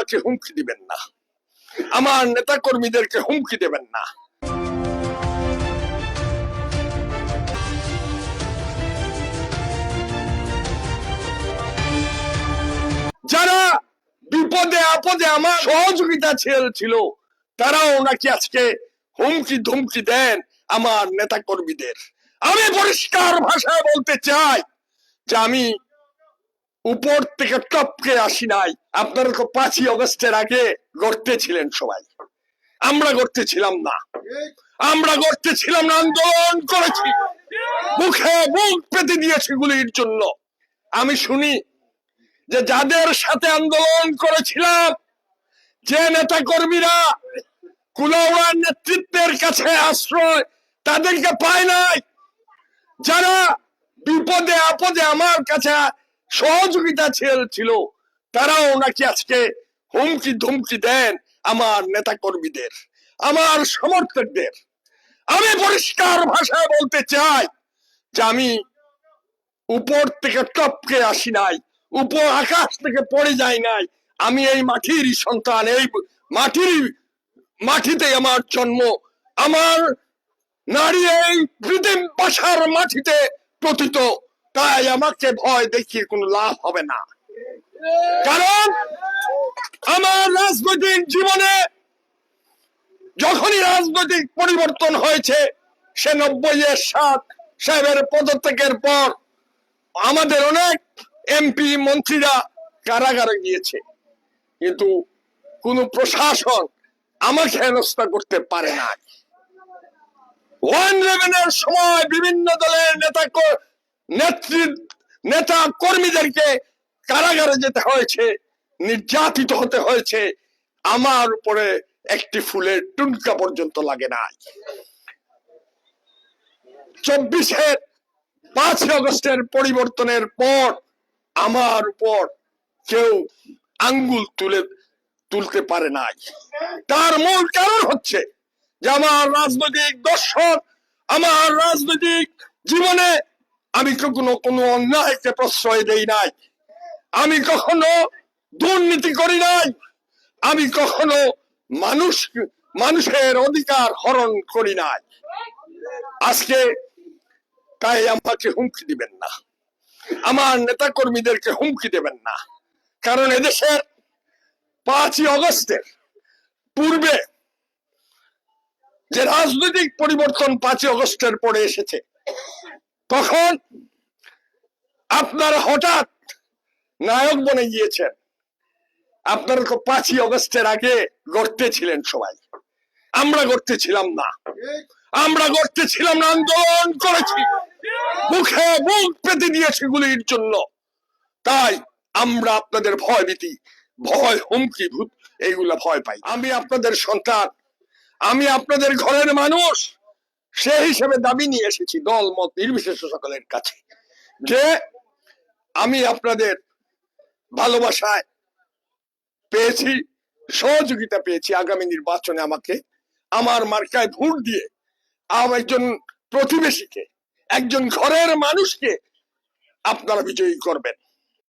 আমাকে হুমকি দিবেন না, আমার নেতা কর্মীদেরকে হুমকি দেবেন না। যারা বিপদে আপদে আমার সহযোগিতা ছিল তারাও নাকি আজকে হুমকি ধুমকি দেন আমার নেতা কর্মীদের। আমি পরিষ্কার ভাষায় বলতে চাই যে আমি উপর থেকে টপকে আসি নাই। আপনারা তো 5ই অগস্টের আগে গড়তে ছিলেন সবাই, আমরা গড়তে ছিলাম না। আমরা গড়তে ছিলাম না, আন্দোলন করেছি, মুখে মুখ পেতে দিয়েছি গুলির জন্য। আমি শুনি যে যাদের সাথে আন্দোলন করেছিলাম, যে নেতা কর্মীরা কুলাউড়ার নেতৃত্বের কাছে আশ্রয় তাদেরকে পায় নাই, যারা বিপদে আপদে আমার কাছে সহযোগিতা ছিল তারাও নাকি আজকে হুমকি ধুমকি দেন আমার নেতা কর্মীদের, আমার সমর্থকদের। আমি পরিষ্কার ভাষায় বলতে চাই যে আমি উপর থেকে টপকে আসি নাই, উপর আকাশ থেকে পড়ে যাই নাই। আমি এই মাটির সন্তান, এই মাটিতে আমার জন্ম, আমার নারী এই পৃথিবী পাশার মাটিতে পতিত। তাই আমাকে ভয় দেখিয়ে কোনো লাভ হবে না, কারণ আমার রাজনৈতিক জীবনে যখনই রাজনৈতিক পরিবর্তন হয়েছে, সে 90-এর সাহেবের পদত্যাগের পর আমাদের অনেক এমপি মন্ত্রীরা কারাগারে গিয়েছে, কিন্তু কোন প্রশাসন আমাকে হেনস্থা করতে পারে না। 111-এর সময় বিভিন্ন দলের নেতা কর্মীদেরকে কারাগারে যেতে হয়েছে, নির্যাতিত হতে হয়েছে, আমার উপরে একটি ফুলের টুনকা পর্যন্ত লাগে নাই। 5ই অগস্টের পরিবর্তনের পর আমার উপর কেউ আঙ্গুল তুলতে পারে নাই। তার মূল কারণ হচ্ছে যে আমার রাজনৈতিক দর্শন, আমার রাজনৈতিক জীবনে আমি কখনো কোনো অন্যায়কে প্রশ্রয় দেই নাই, আমি কখনো দুর্নীতি করি নাই, আমি কখনো মানুষের অধিকার হরণ করি নাই। আজকে তাই আমাকে হুমকি দিবেন না, আমার নেতা কর্মীদেরকে হুমকি দেবেন না, কারণ এদেশের 5ই অগস্টের পূর্বে যে রাজনৈতিক পরিবর্তন 5ই অগস্টের পরে এসেছে, তখন আপনারা হঠাৎ নায়ক বনে গিয়েছেন। আপনারা তো 5ই অগস্টের আগে গড়তে ছিলেন সবাই, আমরা গড়তে ছিলাম না। আমরা গড়তে ছিলাম না, আন্দোলন করেছি, মুখে মুখ পেতে দিয়েছি গুলির জন্য। তাই আমরা আপনাদের ভয়ভীতি, ভয়, হুমকি, ভূত এইগুলা ভয় পাই। আমি আপনাদের সন্তান, আমি আপনাদের ঘরের মানুষ, সেই হিসেবে দাবি নিয়ে এসেছি দল মত নির্বিশেষে সকলের কাছে যে আমি আপনাদের ভালোবাসায় পেয়েছি, সহযোগিতা পেয়েছি। আগামী নির্বাচনে আমাকে আমার মার্কায় ভোট দিয়ে একজন প্রতিবেশীকে, একজন ঘরের মানুষকে আপনারা বিজয়ী করবেন।